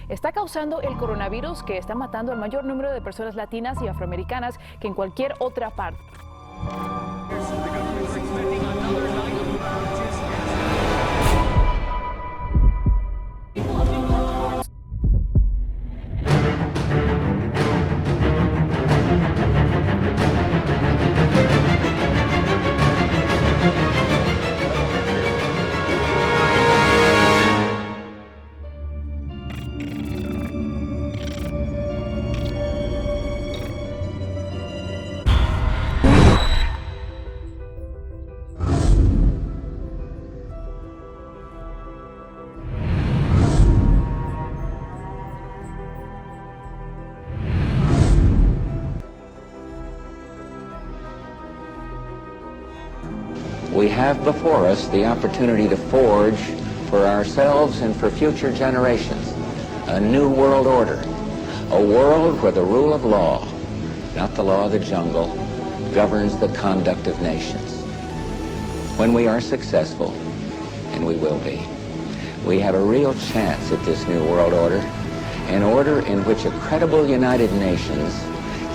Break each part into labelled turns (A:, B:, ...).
A: Está causando el coronavirus que está matando al mayor número de personas latinas y afroamericanas que en cualquier otra parte.
B: We have before us the opportunity to forge for ourselves and for future generations a new world order, a world where the rule of law, not the law of the jungle, governs the conduct of nations. When we are successful, and we will be, we have a real chance at this new world order, an order in which a credible United Nations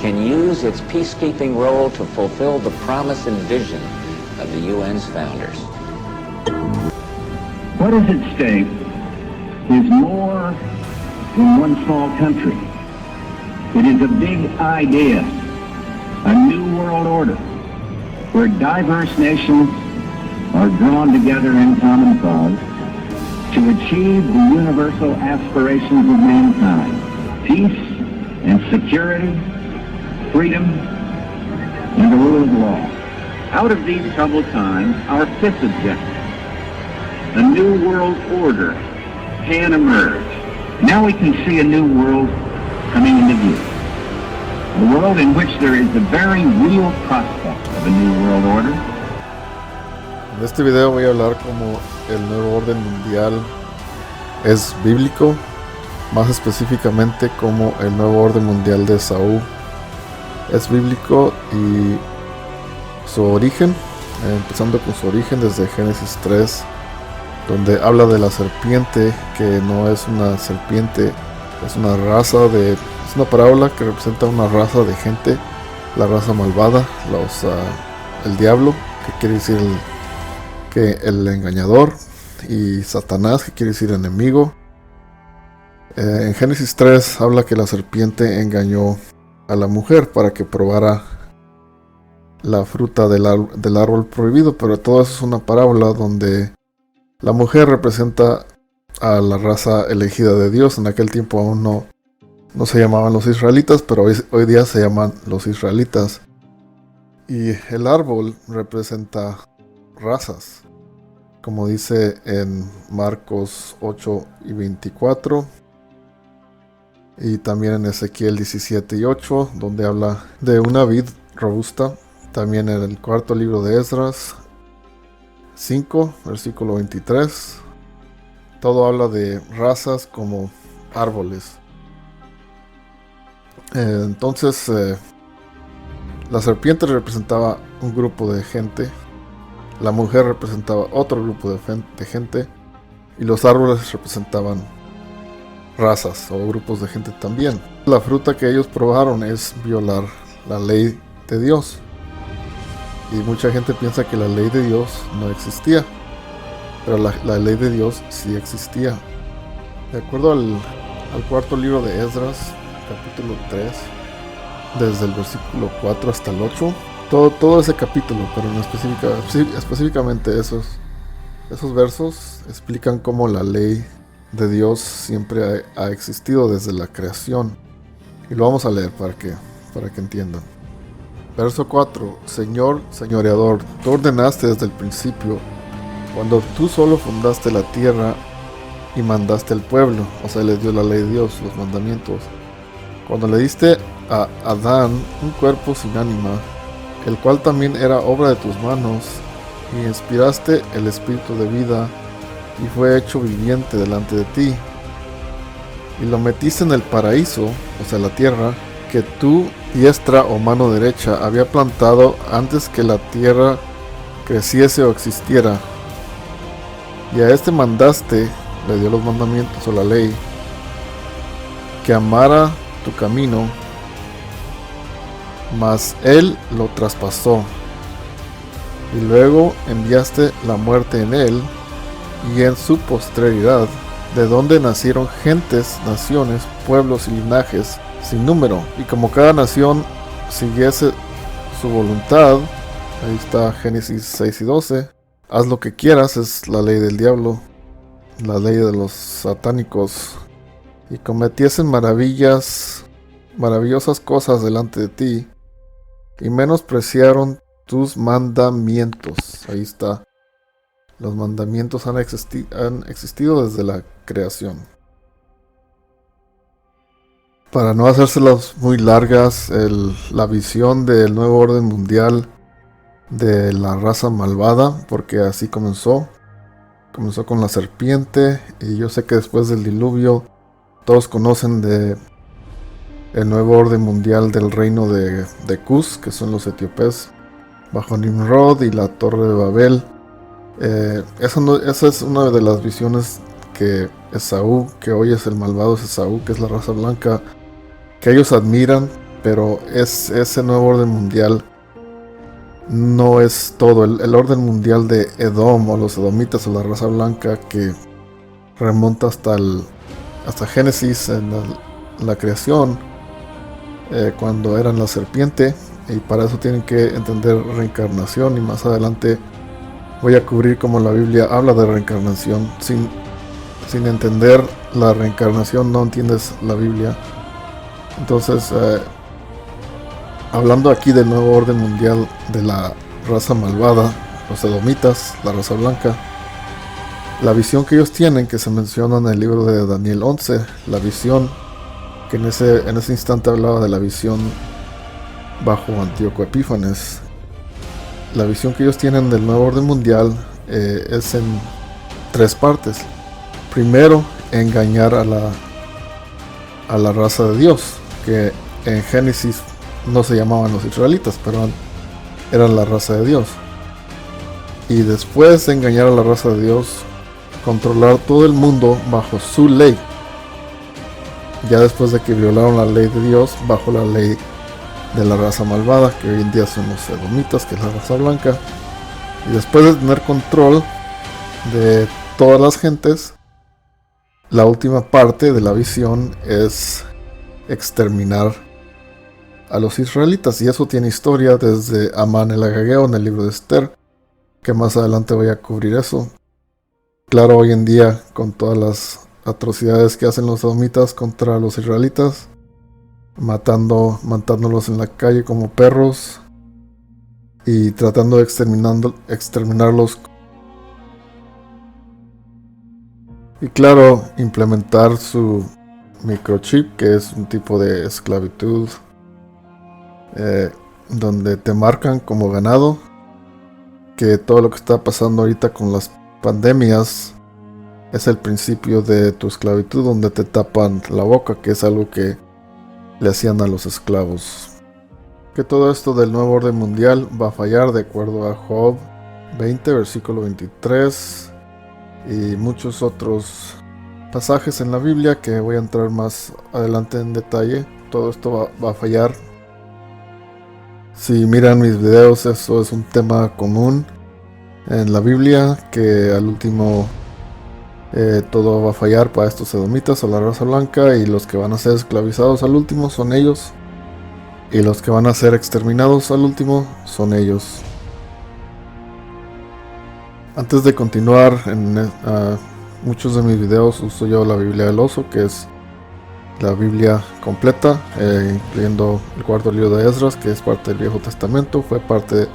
B: can use its peacekeeping role to fulfill the promise and vision of the UN's founders.
C: What is at stake is more than one small country. It is a big idea, a new world order, where diverse nations are drawn together in common cause to achieve the universal aspirations of mankind: peace and security, freedom, and the rule of law. Out of these troubled times, our fifth objective, a new world order, can emerge. Now we can see a new world coming into view. A world in which there is the very real prospect of a new world order.
D: En este video voy a hablar cómo el nuevo orden mundial es bíblico, más específicamente cómo el nuevo orden mundial de Esaú es bíblico y su origen, empezando con su origen desde Génesis 3, donde habla de la serpiente, que no es una serpiente, es una raza es una parábola que representa una raza de gente, la raza malvada, el diablo, que quiere decir el engañador, y Satanás, que quiere decir enemigo. En Génesis 3 habla que la serpiente engañó a la mujer para que probara la fruta del árbol prohibido, pero todo eso es una parábola donde la mujer representa a la raza elegida de Dios. En aquel tiempo aún no se llamaban los israelitas, pero hoy día se llaman los israelitas. Y el árbol representa razas, como dice en Marcos 8 y 24, y también en Ezequiel 17 y 8, donde habla de una vid robusta. También en el cuarto libro de Esdras 5, versículo 23, todo habla de razas como árboles. Entonces la serpiente representaba un grupo de gente, la mujer representaba otro grupo de gente, y los árboles representaban razas o grupos de gente también. La fruta que ellos probaron es violar la ley de Dios. Y mucha gente piensa que la ley de Dios no existía, pero la ley de Dios sí existía. De acuerdo al cuarto libro de Esdras, capítulo 3, desde el versículo 4 hasta el 8, todo ese capítulo, pero específicamente esos versos explican cómo la ley de Dios siempre ha existido desde la creación. Y lo vamos a leer para que entiendan. Verso 4. Señor, señoreador, tú ordenaste desde el principio, cuando tú solo fundaste la tierra y mandaste al pueblo, o sea, le dio la ley de Dios, los mandamientos. Cuando le diste a Adán un cuerpo sin ánima, el cual también era obra de tus manos, y inspiraste el espíritu de vida, y fue hecho viviente delante de ti. Y lo metiste en el paraíso, o sea, la tierra, que tu diestra o mano derecha había plantado antes que la tierra creciese o existiera. Y a este mandaste le dio los mandamientos o la ley, que amara tu camino, mas él lo traspasó. Y luego enviaste la muerte en él y en su posteridad, de donde nacieron gentes, naciones, pueblos y linajes sin número. Y como cada nación siguiese su voluntad, ahí está Génesis 6 y 12, haz lo que quieras, es la ley del diablo, la ley de los satánicos, y cometiesen maravillosas cosas delante de ti, y menospreciaron tus mandamientos. Ahí está. Los mandamientos han existido desde la creación. Para no hacérselas muy largas, la visión del nuevo orden mundial de la raza malvada, porque así comenzó con la serpiente, y yo sé que después del diluvio todos conocen de el nuevo orden mundial del reino de Cus, que son los etíopes, bajo Nimrod y la torre de Babel. Esa es una de las visiones que Esaú, que hoy es el malvado, es Esaú, que es la raza blanca, que ellos admiran, pero ese nuevo orden mundial no es todo. El orden mundial de Edom, o los edomitas, o la raza blanca, que remonta hasta Génesis, en la creación, cuando eran la serpiente, y para eso tienen que entender reencarnación, y más adelante voy a cubrir cómo la Biblia habla de reencarnación. Sin entender la reencarnación no entiendes la Biblia. Entonces, hablando aquí del nuevo orden mundial de la raza malvada, los edomitas, la raza blanca, la visión que ellos tienen, que se menciona en el libro de Daniel 11, la visión que en ese instante hablaba de la visión bajo Antíoco Epífanes. La visión que ellos tienen del nuevo orden mundial es en 3 partes. Primero, engañar a la raza de Dios, que en Génesis no se llamaban los israelitas, pero eran la raza de Dios. Y después de engañar a la raza de Dios, controlar todo el mundo bajo su ley. Ya después de que violaron la ley de Dios, bajo la ley de la raza malvada, que hoy en día son los edomitas, que es la raza blanca. Y después de tener control de todas las gentes, la última parte de la visión es exterminar a los israelitas. Y eso tiene historia desde Amán el Agageo en el libro de Esther, que más adelante voy a cubrir eso. Claro, hoy en día, con todas las atrocidades que hacen los edomitas contra los israelitas, matándolos en la calle como perros y tratando de exterminarlos, y claro, implementar su microchip, que es un tipo de esclavitud, donde te marcan como ganado, que todo lo que está pasando ahorita con las pandemias es el principio de tu esclavitud, donde te tapan la boca, que es algo que le hacían a los esclavos. Que todo esto del nuevo orden mundial va a fallar, de acuerdo a Job 20, versículo 23, y muchos otros pasajes en la Biblia que voy a entrar más adelante en detalle. Todo esto va a fallar. Si miran mis videos, eso es un tema común en la Biblia, que al último todo va a fallar para estos edomitas o la raza blanca, y los que van a ser esclavizados al último son ellos, y los que van a ser exterminados al último son ellos. Antes de continuar, en muchos de mis videos uso yo la Biblia del Oso, que es la Biblia completa, incluyendo el cuarto libro de Esdras, que es parte del Viejo Testamento, fue parte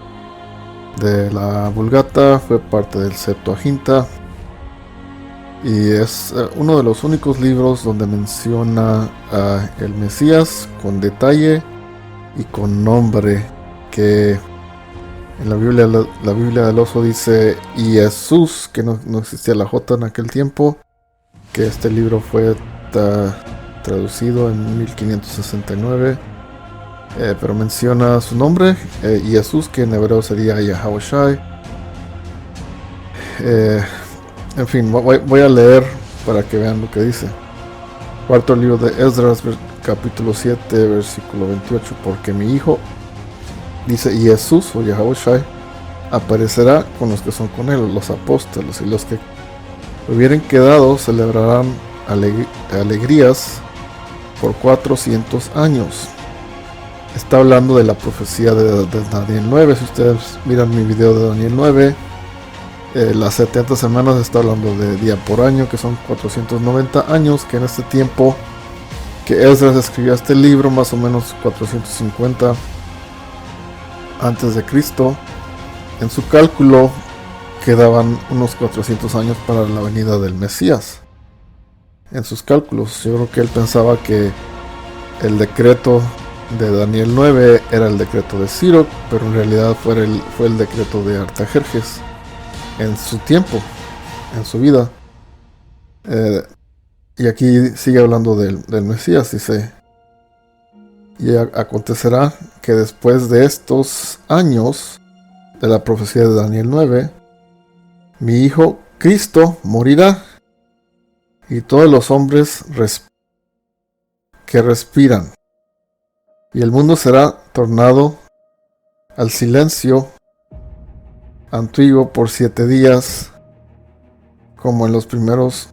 D: de la Vulgata, fue parte del Septuaginta, y es uno de los únicos libros donde menciona a el Mesías con detalle y con nombre, que en la Biblia del Oso dice y Jesús, que no existía la J en aquel tiempo, que este libro fue traducido en 1569, pero menciona su nombre, y Jesús, que en hebreo sería Yahawashi. En fin, voy a leer para que vean lo que dice. Cuarto libro de Esdras, capítulo 7, versículo 28. Porque mi hijo, dice, y Jesús o Yahushua aparecerá con los que son con él, los apóstoles, y los que hubieren quedado celebrarán alegrías por 400 años. Está hablando de la profecía de Daniel 9. Si ustedes miran mi video de Daniel 9, las 70 semanas está hablando de día por año, que son 490 años, que en este tiempo que Esdras escribió este libro, más o menos 450 antes de Cristo, en su cálculo quedaban unos 400 años para la venida del Mesías. En sus cálculos, yo creo que él pensaba que el decreto de Daniel 9 era el decreto de Ciro, pero en realidad fue el decreto de Artajerjes en su tiempo, en su vida. Y aquí sigue hablando del Mesías, dice: y acontecerá que después de estos años de la profecía de Daniel 9, mi hijo Cristo morirá, y todos los hombres que respiran, y el mundo será tornado al silencio antiguo por 7 días, como en los primeros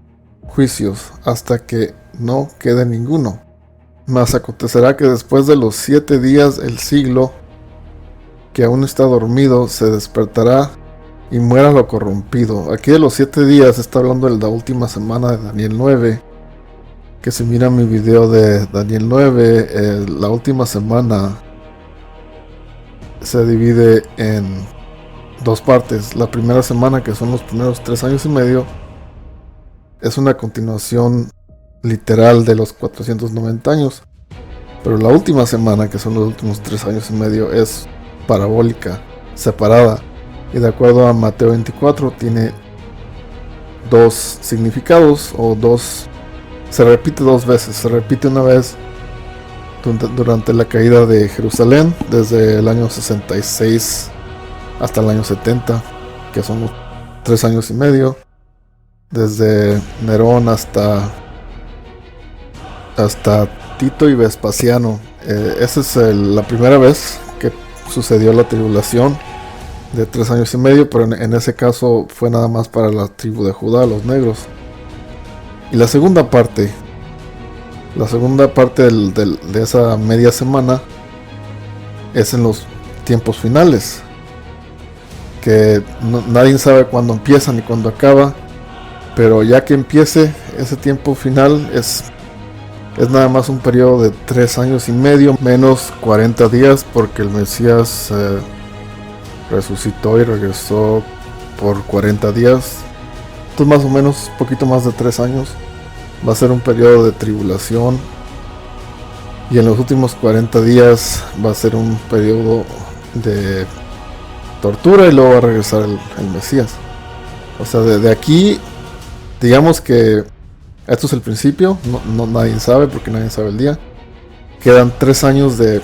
D: juicios, hasta que no quede ninguno. Mas acontecerá que después de los 7 días el siglo que aún está dormido se despertará y muera lo corrompido. Aquí de los 7 días está hablando de la última semana de Daniel 9. Que si miran mi video de Daniel 9, la última semana se divide en 2 partes. La primera semana, que son los primeros 3 años y medio, es una continuación literal de los 490 años. Pero la última semana, que son los últimos 3 años y medio, es parabólica, separada. Y de acuerdo a Mateo 24, tiene 2 significados, o 2. Se repite 2 veces. Se repite una vez durante la caída de Jerusalén, desde el año 66 hasta el año 70, que son los 3 años y medio. Desde Nerón hasta Tito y Vespasiano. Esa es la primera vez que sucedió la tribulación de 3 años y medio, pero en ese caso fue nada más para la tribu de Judá, los negros. Y la segunda parte de esa media semana es en los tiempos finales, que nadie sabe cuándo empieza ni cuándo acaba, pero ya que empiece ese tiempo final es nada más un periodo de 3 años y medio menos 40 días, porque el Mesías resucitó y regresó por 40 días. Entonces más o menos poquito más de 3 años va a ser un periodo de tribulación, y en los últimos 40 días va a ser un periodo de tortura, y luego va a regresar el Mesías. O sea, de aquí, digamos que esto es el principio. No nadie sabe, porque nadie sabe el día. Quedan 3 años de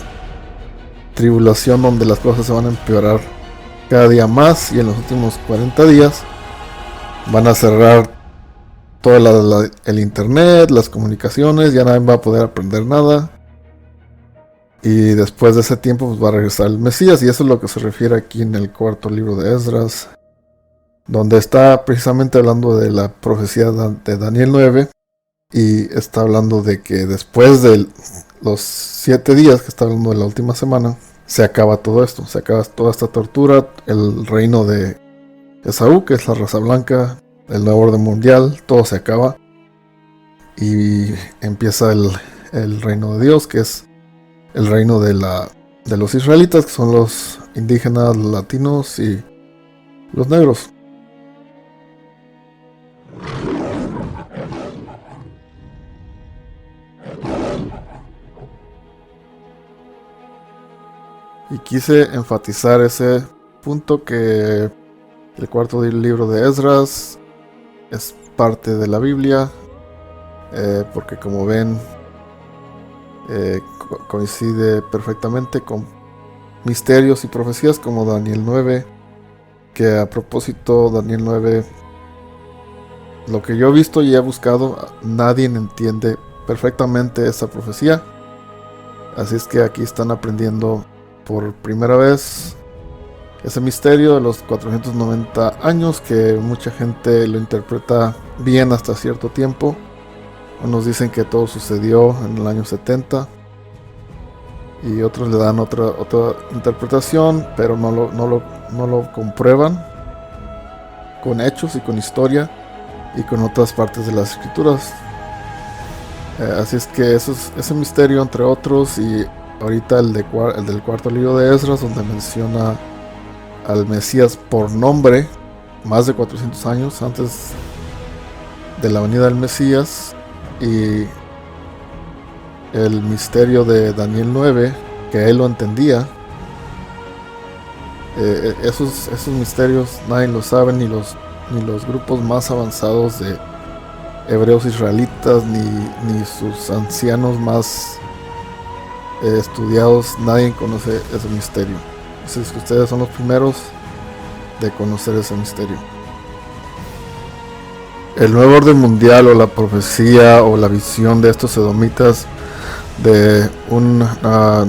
D: tribulación donde las cosas se van a empeorar cada día más, y en los últimos 40 días van a cerrar todo el internet, las comunicaciones, ya nadie va a poder aprender nada. Y después de ese tiempo pues va a regresar el Mesías, y eso es lo que se refiere aquí en el cuarto libro de Esdras, donde está precisamente hablando de la profecía de Daniel 9, y está hablando de que después de los 7 días, que está hablando de la última semana, se acaba todo esto, se acaba toda esta tortura, el reino de Esaú, que es la raza blanca, el nuevo orden mundial, todo se acaba, y empieza el reino de Dios, que es el reino de los israelitas, que son los indígenas, los latinos y los negros. Y quise enfatizar ese punto, que el cuarto libro de Esdras es parte de la Biblia, porque como ven coincide perfectamente con misterios y profecías como Daniel 9, que a propósito Daniel 9 lo que yo he visto y he buscado, nadie entiende perfectamente esa profecía. Así es que aquí están aprendiendo por primera vez ese misterio de los 490 años, que mucha gente lo interpreta bien hasta cierto tiempo. Unos dicen que todo sucedió en el año 70 y otros le dan otra interpretación, pero no lo comprueban con hechos y con historia y con otras partes de las escrituras. Así es que ese misterio, entre otros, y ahorita el del cuarto libro de Esdras, donde menciona al Mesías por nombre, más de 400 años antes de la venida del Mesías, y el misterio de Daniel 9, que él lo entendía. Esos misterios nadie lo sabe, ni los grupos más avanzados de hebreos israelitas, ni sus ancianos más estudiados. Nadie conoce ese misterio. Así es que ustedes son los primeros de conocer ese misterio. El nuevo orden mundial, o la profecía o la visión de estos edomitas de un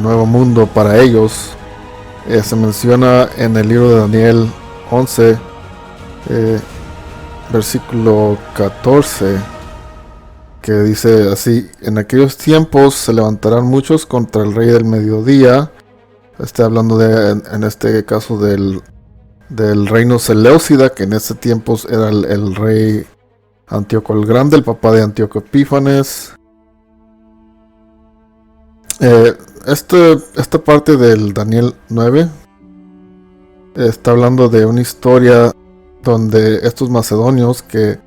D: nuevo mundo para ellos, se menciona en el libro de Daniel 11, versículo 14, que dice así: en aquellos tiempos se levantarán muchos contra el rey del mediodía. Está hablando en este caso del reino Seleucida, que en ese tiempo era el rey Antíoco el Grande, el papá de Antíoco Epífanes. Esta parte del Daniel 9 está hablando de una historia donde estos macedonios, que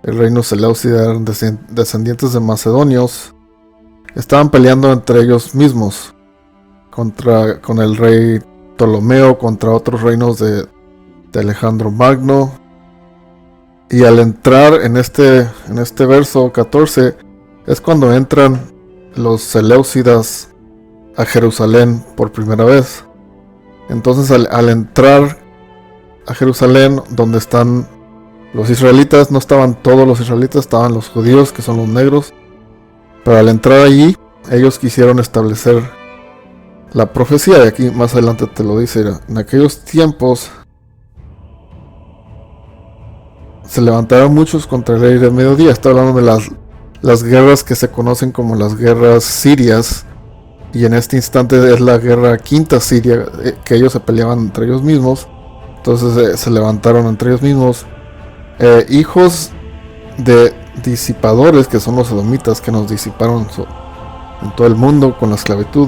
D: el reino Seleucida eran descendientes de macedonios, estaban peleando entre ellos mismos con el rey Ptolomeo, contra otros reinos de Alejandro Magno. Y al entrar en este verso 14 es cuando entran los seleucidas a Jerusalén por primera vez. Entonces al entrar a Jerusalén, donde están los israelitas, no estaban todos los israelitas, estaban los judíos, que son los negros. Pero al entrar allí, ellos quisieron establecer la profecía, y aquí más adelante te lo dice: en aquellos tiempos se levantaron muchos contra el rey del mediodía. Está hablando de las guerras que se conocen como las guerras sirias, y en este instante es la guerra quinta siria, que ellos se peleaban entre ellos mismos. Entonces se levantaron entre ellos mismos hijos de disipadores, que son los edomitas, que nos disiparon en todo el mundo con la esclavitud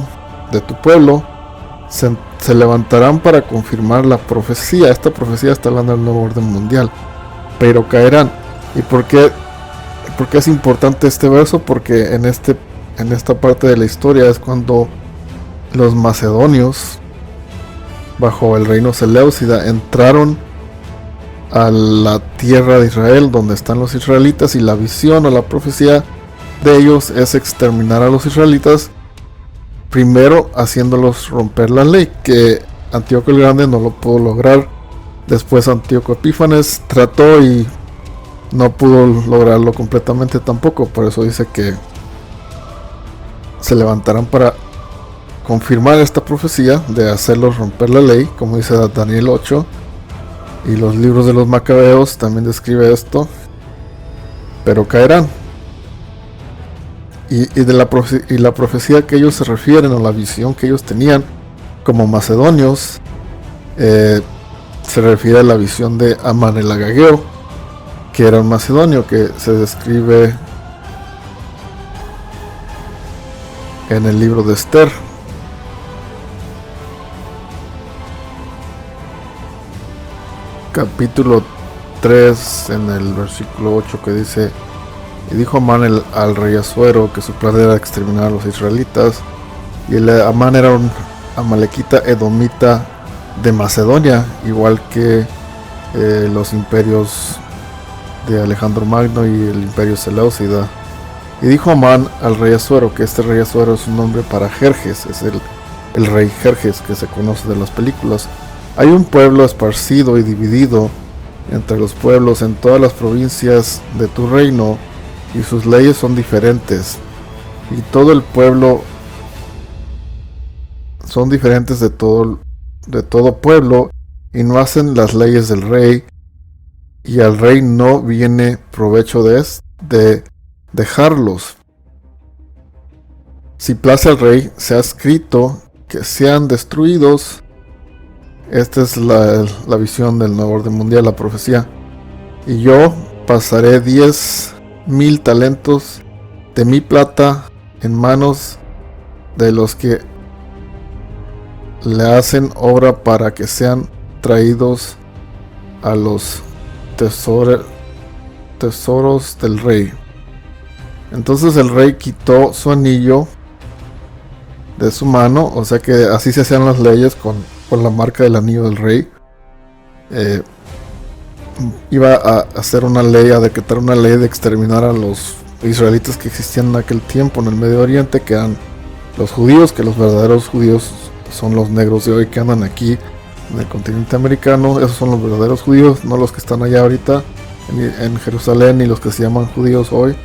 D: de tu pueblo. Se levantarán para confirmar la profecía. Esta profecía está hablando del nuevo orden mundial, pero caerán. ¿Y por qué es importante este verso? Porque en esta parte de la historia es cuando los macedonios, bajo el reino Seleucida, entraron a la tierra de Israel, donde están los israelitas, y la visión o la profecía de ellos es exterminar a los israelitas, primero haciéndolos romper la ley, que Antíoco el Grande no lo pudo lograr. Después Antíoco Epífanes trató y no pudo lograrlo completamente tampoco. Por eso dice que se levantarán para confirmar esta profecía de hacerlos romper la ley, como dice Daniel 8, y los libros de los Macabeos también describe esto. Pero caerán. Y la profecía que ellos se refieren, o la visión que ellos tenían como macedonios, se refiere a la visión de Amán el Agageo, que era un macedonio, que se describe en el libro de Esther. Capítulo 3, en el versículo 8, que dice: y dijo Amán al rey Asuero que su plan era exterminar a los israelitas. Y Amán era un amalequita edomita de Macedonia, igual que los imperios de Alejandro Magno y el imperio Seleucida. Y dijo Amán al rey Asuero, que este rey Asuero es un nombre para Jerjes, es el rey Jerjes que se conoce de las películas: hay un pueblo esparcido y dividido entre los pueblos en todas las provincias de tu reino, y sus leyes son diferentes, y todo el pueblo son diferentes de todo pueblo, y no hacen las leyes del rey, y al rey no viene provecho de dejarlos. Si place al rey, se ha escrito que sean destruidos. Esta es la visión del nuevo orden mundial, la profecía. Y yo pasaré 10,000 talentos de mi plata en manos de los que le hacen obra para que sean traídos a los tesoros del rey. Entonces el rey quitó su anillo de su mano, o sea que así se hacían las leyes con la marca del anillo del rey. Iba a hacer una ley, a decretar una ley de exterminar a los israelitas que existían en aquel tiempo en el Medio Oriente, que eran los judíos, que los verdaderos judíos son los negros de hoy que andan aquí en el continente americano. Esos son los verdaderos judíos, no los que están allá ahorita en Jerusalén, ni los que se llaman judíos hoy.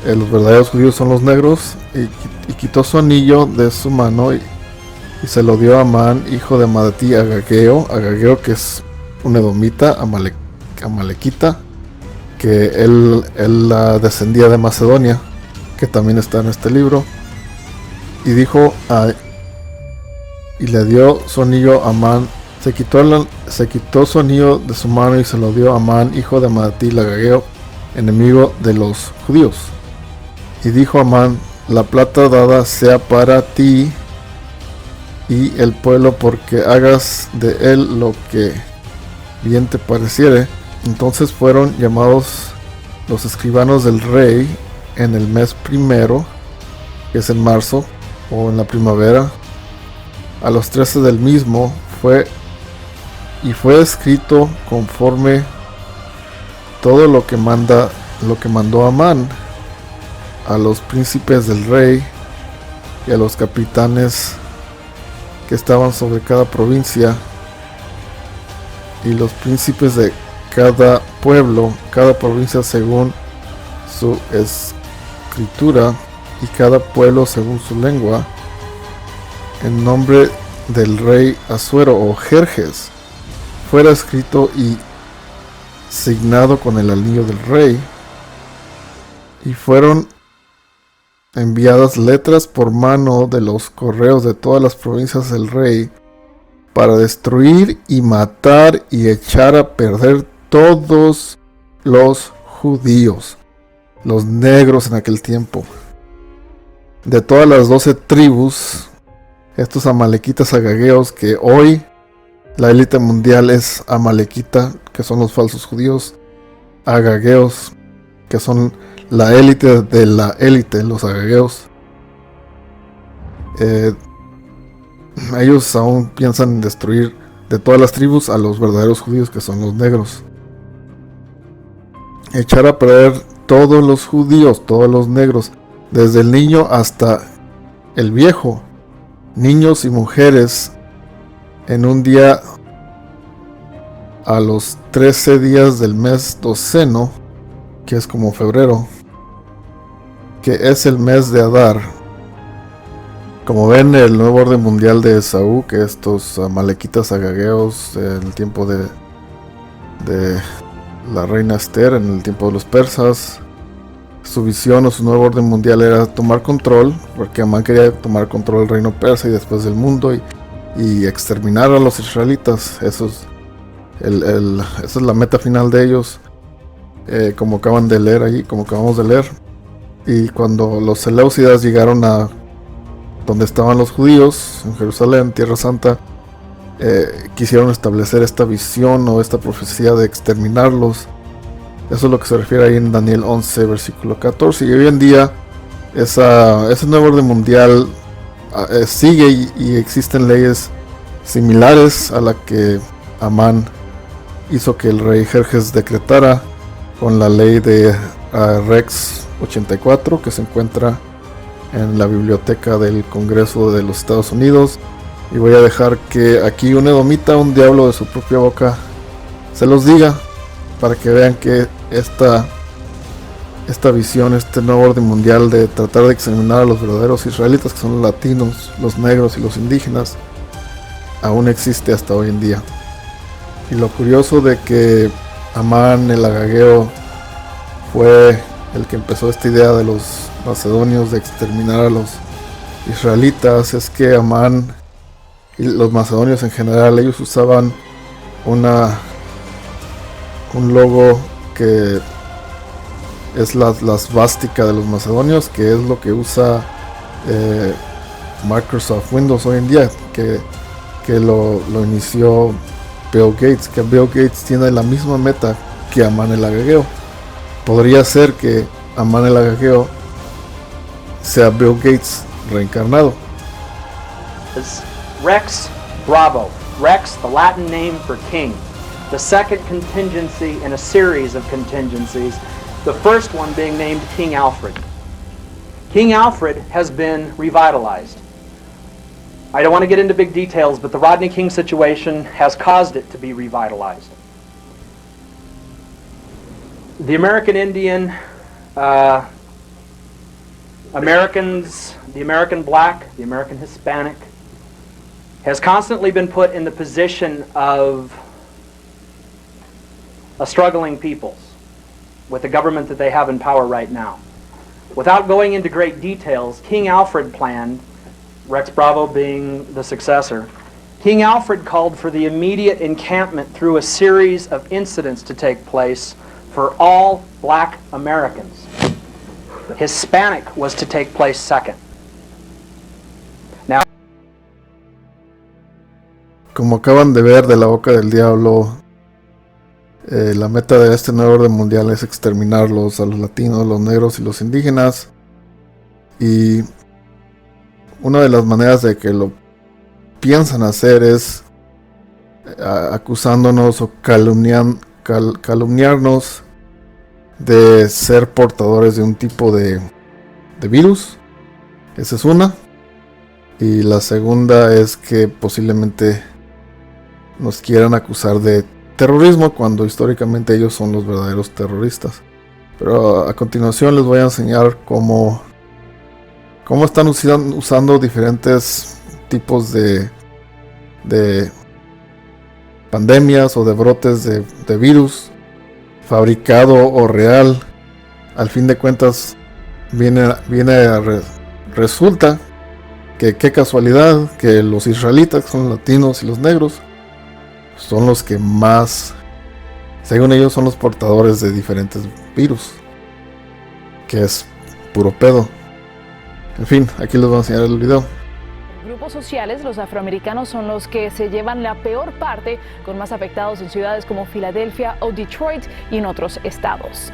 D: Los verdaderos judíos son los negros. Y quitó su anillo de su mano y se lo dio a Amán, hijo de Amadati, a Agageo, que es un edomita, amalequita, que él descendía de Macedonia, que también está en este libro. Y dijo y le dio su anillo a Amán. Se quitó su anillo de su mano y se lo dio a Amán, hijo de Amadati, Agageo, enemigo de los judíos. Y dijo Amán: la plata dada sea para ti y el pueblo, porque hagas de él lo que bien te pareciere. Entonces fueron llamados los escribanos del rey en el mes primero, que es en marzo, o en la primavera, a los 13 del mismo, fue escrito conforme todo lo que mandó Amán a los príncipes del rey y a los capitanes que estaban sobre cada provincia, y los príncipes de cada pueblo, cada provincia según su escritura, y cada pueblo según su lengua, en nombre del rey Asuero o Jerjes, fuera escrito y signado con el anillo del rey. Y fueron enviadas letras por mano de los correos de todas las provincias del rey, para destruir y matar y echar a perder todos los judíos, los negros en aquel tiempo, de todas las 12 tribus, estos amalequitas agageos, que hoy la élite mundial es amalequita, que son los falsos judíos, agageos, que son la élite de la élite, los agageos. Ellos aún piensan en destruir de todas las tribus a los verdaderos judíos, que son los negros. Echar a perder todos los judíos, todos los negros, desde el niño hasta el viejo, niños y mujeres, en un día a los 13 días del mes doceno, que es como febrero, que es el mes de Adar. Como ven, el nuevo orden mundial de Esaú, que estos amalequitas agageos en el tiempo de la reina Esther, en el tiempo de los persas, su visión o su nuevo orden mundial era tomar control, porque Amán quería tomar control del reino persa y después del mundo, y exterminar a los israelitas. Esa es la meta final de ellos, como acaban de leer ahí, como acabamos de leer. Y cuando los seleucidas llegaron a donde estaban los judíos, en Jerusalén, Tierra Santa, quisieron establecer esta visión o esta profecía de exterminarlos. Eso es lo que se refiere ahí en Daniel 11, versículo 14. Y hoy en día ese nuevo orden mundial sigue, y existen leyes similares a la que Amán hizo que el rey Jerjes decretara con la ley de Rex 84, que se encuentra en la biblioteca del Congreso de los Estados Unidos. Y voy a dejar que aquí un edomita, un diablo de su propia boca, se los diga para que vean que esta visión, este nuevo orden mundial de tratar de exterminar a los verdaderos israelitas, que son los latinos, los negros y los indígenas, aún existe hasta hoy en día. Y lo curioso de que Amán el agageo fue el que empezó esta idea de los macedonios de exterminar a los israelitas es que Amán y los macedonios en general, ellos usaban un logo que es la svástica de los macedonios, que es lo que usa Microsoft Windows hoy en día, que lo inició Bill Gates, que Bill Gates tiene la misma meta que Amán el agageo. Podría ser que Amán el agageo sea Bill Gates reencarnado.
E: Rex Bravo. Rex, the Latin name for king. The second contingency in a series of contingencies. The first one being named King Alfred. King Alfred has been revitalized. I don't want to get into big details, but the Rodney King situation has caused it to be revitalized. The American Indian, Americans, the American black, the American Hispanic, has constantly been put in the position of a struggling people with the government that they have in power right now. Without going into great details, King Alfred planned, Rex Bravo being the successor, King Alfred called for the immediate encampment through a series of incidents to take place for all black Americans. Hispanic was to take place second. Now,
D: como acaban de ver de la boca del diablo, la meta de este nuevo orden mundial es exterminarlos a los latinos, los negros y los indígenas. Y una de las maneras de que lo piensan hacer es acusándonos o calumniarnos de ser portadores de un tipo de virus. Esa es una. Y la segunda es que posiblemente nos quieran acusar de terrorismo cuando históricamente ellos son los verdaderos terroristas. Pero a continuación les voy a enseñar cómo están usando diferentes tipos de pandemias o de brotes de virus, fabricado o real. Al fin de cuentas resulta que qué casualidad que los israelitas, que son los latinos y los negros, son los que más, según ellos, son los portadores de diferentes virus, que es puro pedo. En fin, aquí les voy a enseñar el video.
A: Grupos sociales, los afroamericanos son los que se llevan la peor parte, con más afectados en ciudades como Filadelfia o Detroit y en otros estados.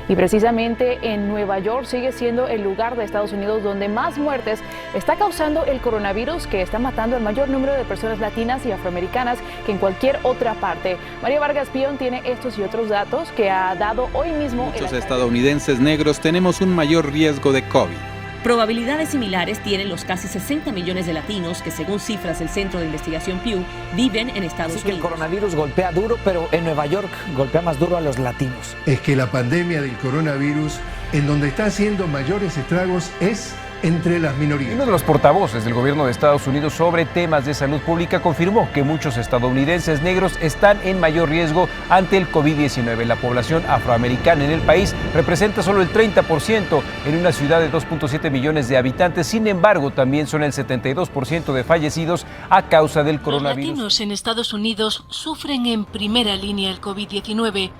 A: Y precisamente en Nueva York sigue siendo el lugar de Estados Unidos donde más muertes está causando el coronavirus, que está matando al mayor número de personas latinas y afroamericanas que en cualquier otra parte. María Vargas Pion tiene estos y otros datos que ha dado hoy mismo.
F: Muchos estadounidenses negros tenemos un mayor riesgo de COVID.
G: Probabilidades similares tienen los casi 60 millones de latinos que, según cifras del Centro de Investigación Pew, viven en Estados Unidos.
H: El coronavirus golpea duro, pero en Nueva York golpea más duro a los latinos.
I: Es que la pandemia del coronavirus, en donde está haciendo mayores estragos, es entre las minorías.
J: Uno de los portavoces del gobierno de Estados Unidos sobre temas de salud pública confirmó que muchos estadounidenses negros están en mayor riesgo ante el COVID-19. La población afroamericana en el país representa solo el 30% en una ciudad de 2.7 millones de habitantes. Sin embargo, también son el 72% de fallecidos a causa del coronavirus.
K: Los latinos en Estados Unidos sufren en primera línea el COVID-19.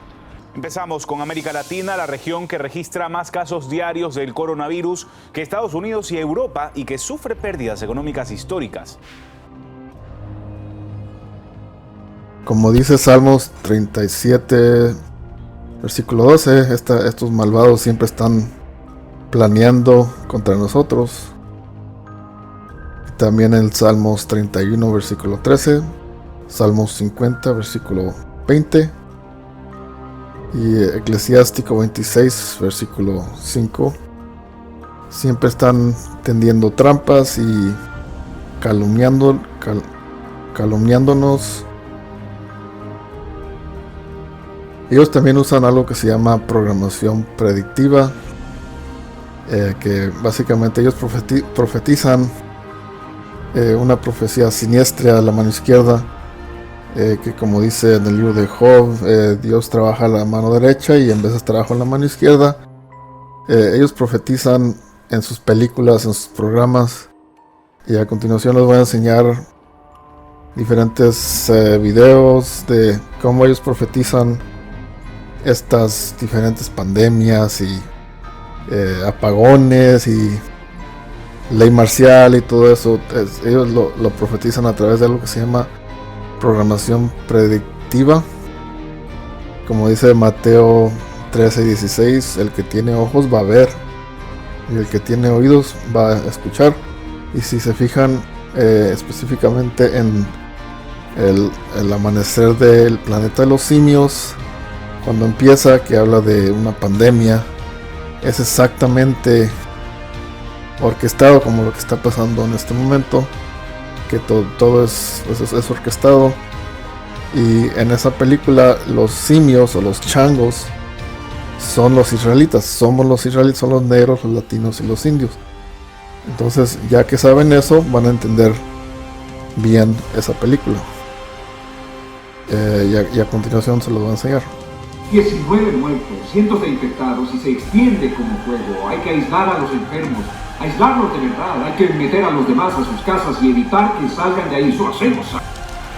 L: Empezamos con América Latina, la región que registra más casos diarios del coronavirus que Estados Unidos y Europa y que sufre pérdidas económicas históricas.
D: Como dice Salmos 37, versículo 12, estos malvados siempre están planeando contra nosotros. También en Salmos 31, versículo 13, Salmos 50, versículo 20. Y Eclesiástico 26, versículo 5. Siempre están tendiendo trampas y calumniándonos Ellos también usan algo que se llama programación predictiva, que básicamente ellos profetizan una profecía siniestra a la mano izquierda, que como dice en el libro de Job, Dios trabaja a la mano derecha y en veces trabaja en la mano izquierda. Ellos profetizan en sus películas, en sus programas, y a continuación les voy a enseñar diferentes videos de cómo ellos profetizan estas diferentes pandemias y apagones y ley marcial y todo eso. Ellos lo profetizan a través de algo que se llama programación predictiva. Como dice Mateo 13:16, el que tiene ojos va a ver y el que tiene oídos va a escuchar. Y si se fijan específicamente en el amanecer del planeta de los simios, cuando empieza, que habla de una pandemia, es exactamente orquestado como lo que está pasando en este momento, que todo es orquestado. Y en esa película los simios o los changos son los israelitas, somos los israelitas, son los negros, los latinos y los indios. Entonces, ya que saben eso, van a entender bien esa película. Y a continuación se los voy a enseñar.
M: 19 muertos, cientos de infectados y se extiende como fuego. Hay que aislar a los enfermos, aislarlos de verdad. Hay que meter a los demás a sus casas y evitar que salgan de ahí. Eso hacemos.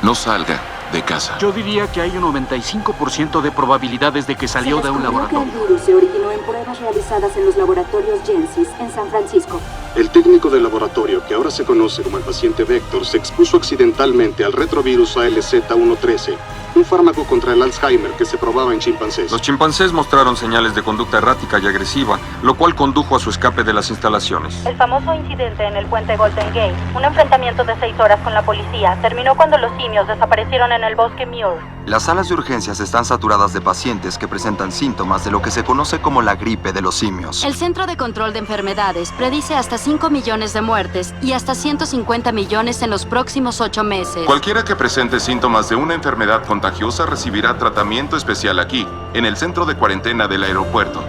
N: No salga de casa.
O: Yo diría que hay un 95% de probabilidades de que salió de un laboratorio.
P: El virus se originó en pruebas realizadas en los laboratorios Gensis en San Francisco.
Q: El técnico del laboratorio, que ahora se conoce como el paciente Vector, se expuso accidentalmente al retrovirus ALZ113, un fármaco contra el Alzheimer que se probaba en chimpancés.
R: Los chimpancés mostraron señales de conducta errática y agresiva, lo cual condujo a su escape de las instalaciones.
S: El famoso incidente en el puente Golden Gate, un enfrentamiento de 6 horas con la policía, terminó cuando los simios desaparecieron en el bosque Muir.
R: Las salas de urgencias están saturadas de pacientes que presentan síntomas de lo que se conoce como la gripe de los simios.
T: El Centro de Control de Enfermedades predice hasta 5 millones de muertes y hasta 150 millones en los próximos 8 meses.
R: Cualquiera que presente síntomas de una enfermedad contagiosa recibirá tratamiento especial aquí, en el centro de cuarentena del aeropuerto.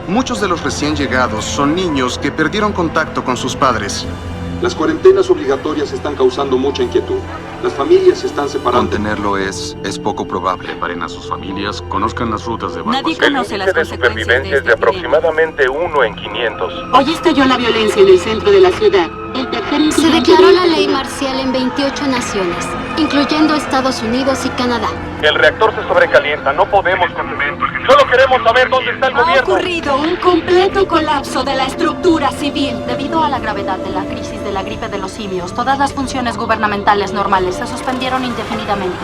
Q: Muchos de los recién llegados son niños que perdieron contacto con sus padres. Las cuarentenas obligatorias están causando mucha inquietud. Las familias se están separando.
R: Contenerlo es poco probable.
O: Preparen a sus familias, conozcan las rutas de evacuación.
T: Nadie conoce las consecuencias de este
R: aproximadamente 1 en 500.
P: Hoy estalló la violencia en el centro de la ciudad.
T: Se declaró la ley marcial en 28 naciones, incluyendo Estados Unidos y Canadá.
R: El reactor se sobrecalienta, no podemos contenerlo. Solo queremos saber dónde está el gobierno.
T: Ha ocurrido un completo colapso de la estructura civil. Debido a la gravedad de la crisis de la gripe de los simios, todas las funciones gubernamentales normales se suspendieron indefinidamente.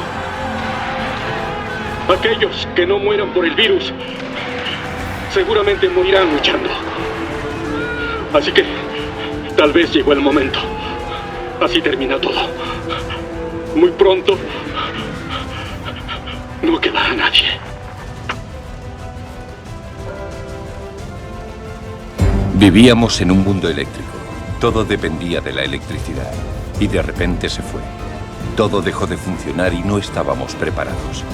U: Aquellos que no mueran por el virus seguramente morirán luchando. Así que tal vez llegó el momento. Así termina todo. Muy pronto no quedará nadie.
V: Vivíamos en un mundo eléctrico. Todo dependía de la electricidad. Y de repente se fue. Todo dejó de funcionar y no estábamos preparados.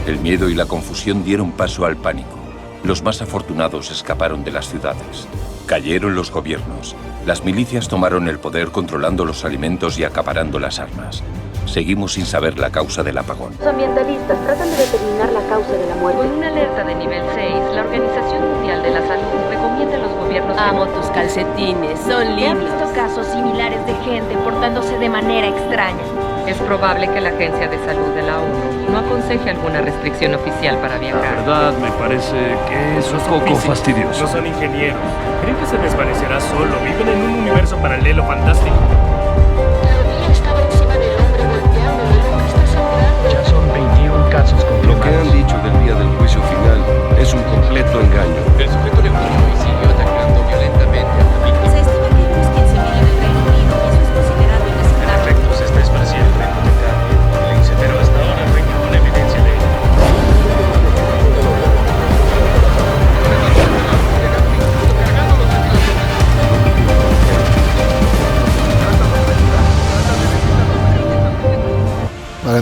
V: El miedo y la confusión dieron paso al pánico. Los más afortunados escaparon de las ciudades. Cayeron los gobiernos. Las milicias tomaron el poder controlando los alimentos y acaparando las armas. Seguimos sin saber la causa del apagón.
P: Los ambientalistas tratan de determinar la causa de la muerte.
W: Con una alerta de nivel 6, la Organización Mundial de la Salud recomienda a los gobiernos...
G: Amo tus calcetines, son lindos.
W: Han visto casos similares de gente portándose de manera extraña. Es probable que la Agencia de Salud de la ONU no aconseje alguna restricción oficial para viajar.
X: La verdad, me parece que es un poco fastidioso.
Y: No son ingenieros. ¿Creen que se desvanecerá solo? Viven en un universo paralelo fantástico.
X: Ya son 21 casos confirmados.
Z: Lo que han dicho del día del juicio final es un completo engaño.
Y: El sujeto le huyó y siguió atacando violentamente a la víctima.
T: Se estima que hay unos 15.000 en el Reino Unido y eso es considerado inesperado.
Y: En efecto, se está esparciendo lentamente el índice, pero hasta ahora no hay ninguna evidencia de ello.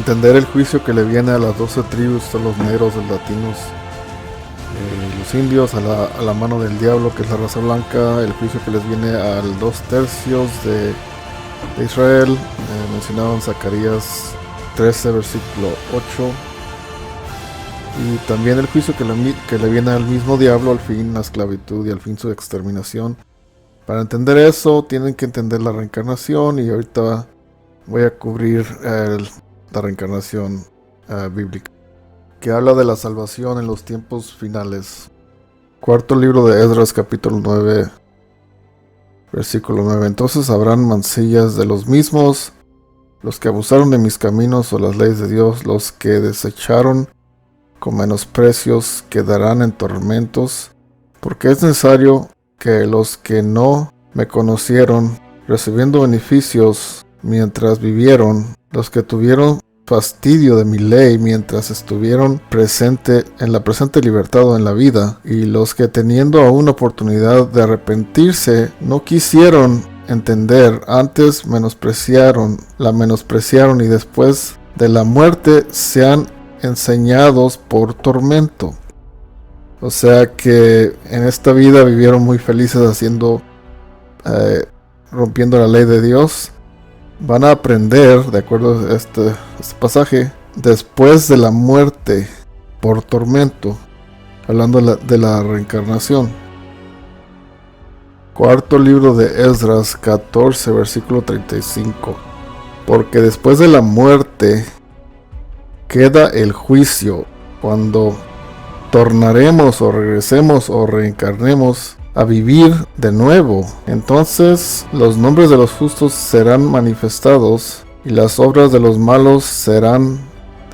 D: entender el juicio que le viene a las 12 tribus, a los negros, los latinos, los indios, a la mano del diablo, que es la raza blanca, el juicio que les viene al 2/3 de Israel, mencionado en Zacarías 13, versículo 8, y también el juicio que le viene al mismo diablo, al fin la esclavitud y al fin su exterminación. Para entender eso tienen que entender la reencarnación, y ahorita voy a cubrir la reencarnación bíblica, que habla de la salvación en los tiempos finales. Cuarto libro de Esdras, capítulo 9, versículo 9. Entonces habrán mancillas de los mismos, los que abusaron de mis caminos o las leyes de Dios, los que desecharon con menosprecios quedarán en tormentos, porque es necesario que los que no me conocieron, recibiendo beneficios mientras vivieron, los que tuvieron fastidio de mi ley mientras estuvieron en la presente libertad o en la vida, y los que teniendo aún oportunidad de arrepentirse no quisieron entender, antes la menospreciaron y después de la muerte sean enseñados por tormento. O sea que en esta vida vivieron muy felices rompiendo la ley de Dios. Van a aprender, de acuerdo a este pasaje, después de la muerte por tormento, hablando de la reencarnación. Cuarto libro de Esdras 14, versículo 35. Porque después de la muerte queda el juicio, cuando tornaremos o regresemos o reencarnemos a vivir de nuevo. Entonces los nombres de los justos serán manifestados y las obras de los malos serán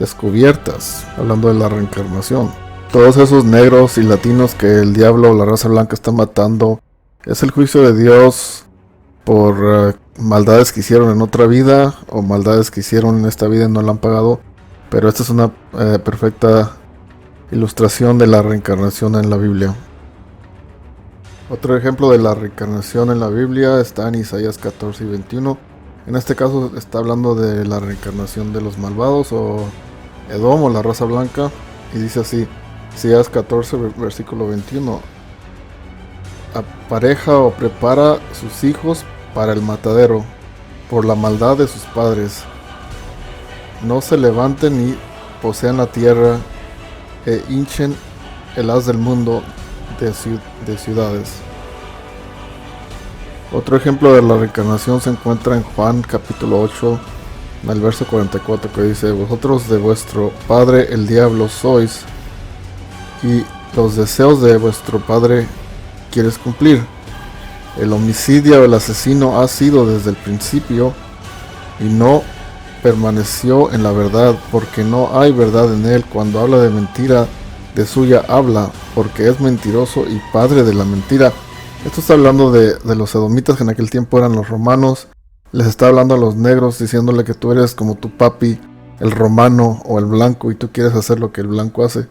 D: descubiertas, hablando de la reencarnación. Todos esos negros y latinos que el diablo o la raza blanca está matando es el juicio de Dios por maldades que hicieron en otra vida o maldades que hicieron en esta vida y no la han pagado. Pero esta es una perfecta ilustración de la reencarnación en la Biblia. Otro ejemplo de la reencarnación en la Biblia está en Isaías 14 y 21. En este caso está hablando de la reencarnación de los malvados o Edom o la raza blanca. Y dice así, Isaías 14 versículo 21. Apareja o prepara sus hijos para el matadero, por la maldad de sus padres. No se levanten y posean la tierra e hinchen el haz del mundo de ciudades. Otro ejemplo de la reencarnación se encuentra en Juan capítulo 8, en el verso 44, que dice: vosotros de vuestro padre el diablo sois, y los deseos de vuestro padre quieres cumplir. El homicidio o el asesino ha sido desde el principio y no permaneció en la verdad, porque no hay verdad en él. Cuando habla de mentira, de suya habla, porque es mentiroso y padre de la mentira. Esto está hablando de los edomitas, que en aquel tiempo eran los romanos. Les está hablando a los negros, diciéndole que tú eres como tu papi, el romano o el blanco, y tú quieres hacer lo que el blanco hace.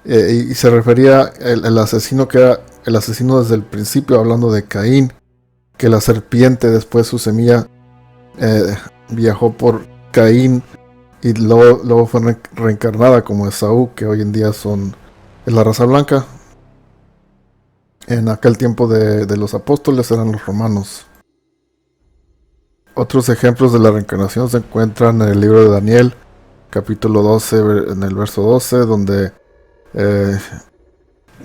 D: Y se refería el asesino, que era el asesino desde el principio, hablando de Caín, que la serpiente, después su semilla, viajó por Caín y luego fue reencarnada como Esaú, que hoy en día es la raza blanca. En aquel tiempo de los apóstoles eran los romanos. Otros ejemplos de la reencarnación se encuentran en el libro de Daniel, capítulo 12, en el verso 12, donde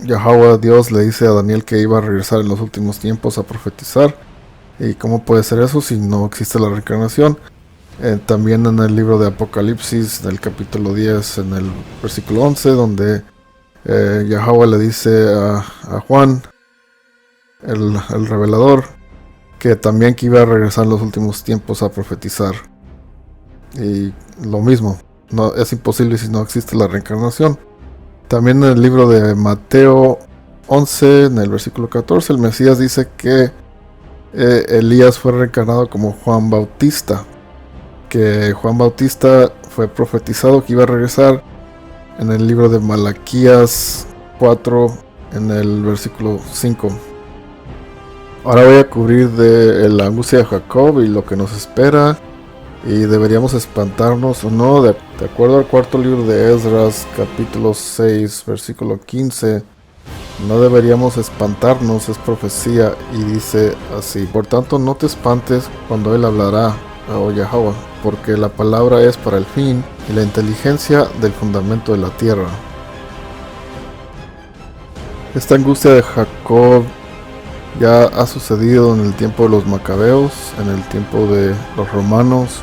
D: Yahweh, Dios, le dice a Daniel que iba a regresar en los últimos tiempos a profetizar. ¿Y cómo puede ser eso si no existe la reencarnación? También en el libro de Apocalipsis, en el capítulo 10, en el versículo 11, donde Yahweh le dice a Juan, el revelador, que también que iba a regresar en los últimos tiempos a profetizar. Y lo mismo, no es imposible si no existe la reencarnación. También en el libro de Mateo 11, en el versículo 14, el Mesías dice que Elías fue reencarnado como Juan Bautista, que Juan Bautista fue profetizado que iba a regresar en el libro de Malaquías 4, en el versículo 5. Ahora voy a cubrir de la angustia de Jacob y lo que nos espera y deberíamos espantarnos o no. De acuerdo al cuarto libro de Esdras, capítulo 6, versículo 15, no deberíamos espantarnos, es profecía, y dice así: por tanto no te espantes cuando él hablará, o Yahweh, porque la palabra es para el fin y la inteligencia del fundamento de la tierra. Esta angustia de Jacob ya ha sucedido en el tiempo de los macabeos, en el tiempo de los romanos,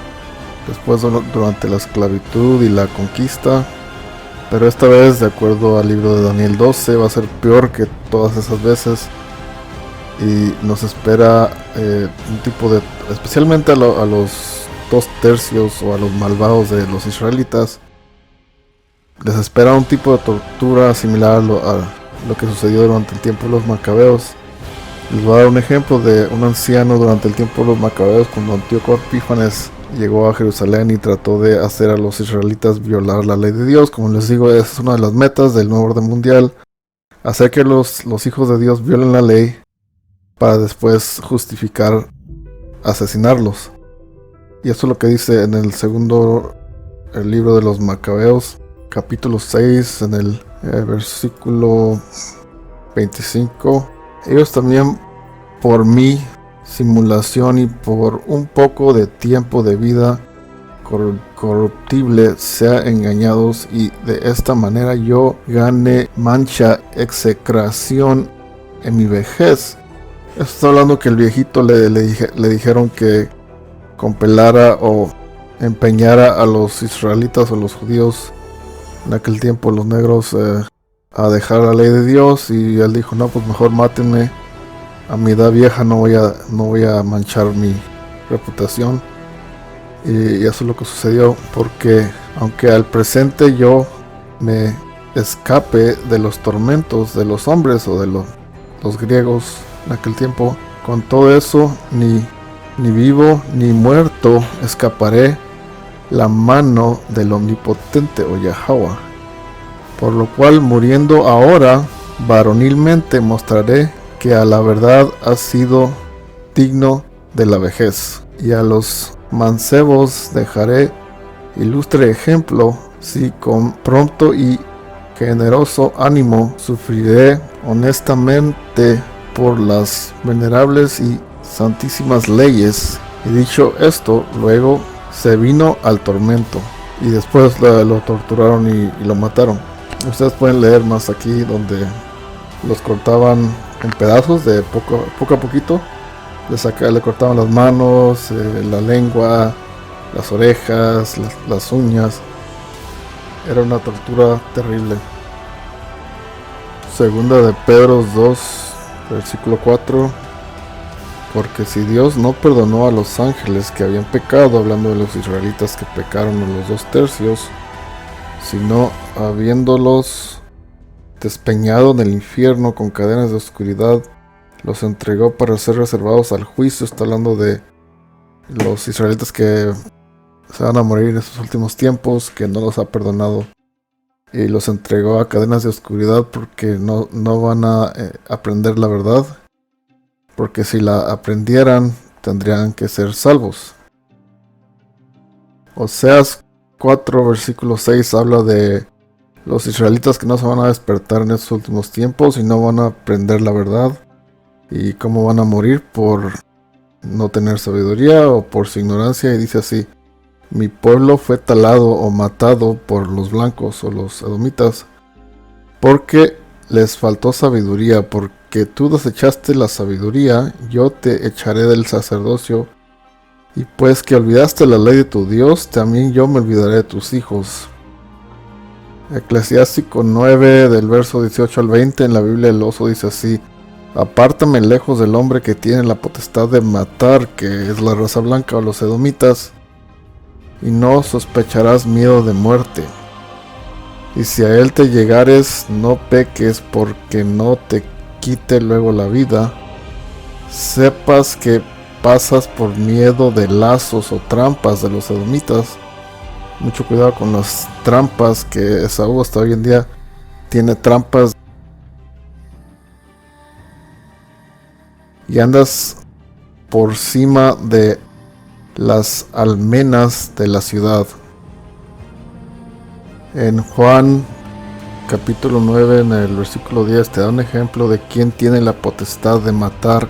D: después durante la esclavitud y la conquista, pero esta vez, de acuerdo al libro de Daniel 12, va a ser peor que todas esas veces, y nos espera un tipo de, especialmente a los 2/3 o a los malvados de los israelitas, les espera un tipo de tortura similar a lo que sucedió durante el tiempo de los macabeos. Les voy a dar un ejemplo de un anciano durante el tiempo de los macabeos, cuando Antíoco Epífanes llegó a Jerusalén y trató de hacer a los israelitas violar la ley de Dios. Como les digo, esa es una de las metas del nuevo orden mundial: hacer que los hijos de Dios violen la ley para después justificar asesinarlos. Y eso es lo que dice en el libro de los macabeos, capítulo 6, en el versículo 25. Ellos también, por mi simulación y por un poco de tiempo de vida corruptible, sean engañados, y de esta manera yo gane mancha, execración en mi vejez. Esto está hablando que el viejito le dijeron que compelara o empeñara a los israelitas o los judíos en aquel tiempo, los negros, a dejar la ley de Dios, y él dijo: no, pues mejor mátenme, a mi edad vieja no voy a manchar mi reputación. Y eso es lo que sucedió, porque aunque al presente yo me escape de los tormentos de los hombres o de los griegos en aquel tiempo, con todo eso ni vivo ni muerto escaparé la mano del omnipotente, o Yahweh. Por lo cual, muriendo ahora varonilmente, mostraré que a la verdad ha sido digno de la vejez, y a los mancebos dejaré ilustre ejemplo, si con pronto y generoso ánimo sufriré honestamente por las venerables y santísimas leyes. Y dicho esto, luego se vino al tormento, y después lo torturaron y lo mataron. Ustedes pueden leer más aquí, donde los cortaban en pedazos de poco a poquito. Le cortaban las manos, la lengua, las orejas, las uñas. Era una tortura terrible. Segunda de Pedro 2, versículo 4. Porque si Dios no perdonó a los ángeles que habían pecado, hablando de los israelitas que pecaron en los 2/3, sino habiéndolos despeñado en el infierno con cadenas de oscuridad, los entregó para ser reservados al juicio. Está hablando de los israelitas que se van a morir en estos últimos tiempos, que no los ha perdonado, y los entregó a cadenas de oscuridad porque no van a aprender la verdad, porque si la aprendieran tendrían que ser salvos. Oseas 4, versículo 6 habla de los israelitas que no se van a despertar en estos últimos tiempos y no van a aprender la verdad, y cómo van a morir por no tener sabiduría o por su ignorancia. Y dice así: mi pueblo fue talado o matado por los blancos o los edomitas, porque les faltó sabiduría. Porque tú desechaste la sabiduría, yo te echaré del sacerdocio, y pues que olvidaste la ley de tu Dios, también yo me olvidaré de tus hijos. Eclesiástico 9, del verso 18 al 20, en la Biblia el oso dice así: apártame lejos del hombre que tiene la potestad de matar, que es la raza blanca o los edomitas, y no sospecharás miedo de muerte. Y si a él te llegares, no peques, porque no te quite luego la vida. Sepas que pasas por miedo de lazos o trampas de los edomitas. Mucho cuidado con las trampas, que Esaú hasta hoy en día tiene trampas. Y andas por cima de las almenas de la ciudad. En Juan capítulo 9, en el versículo 10, te da un ejemplo de quién tiene la potestad de matar,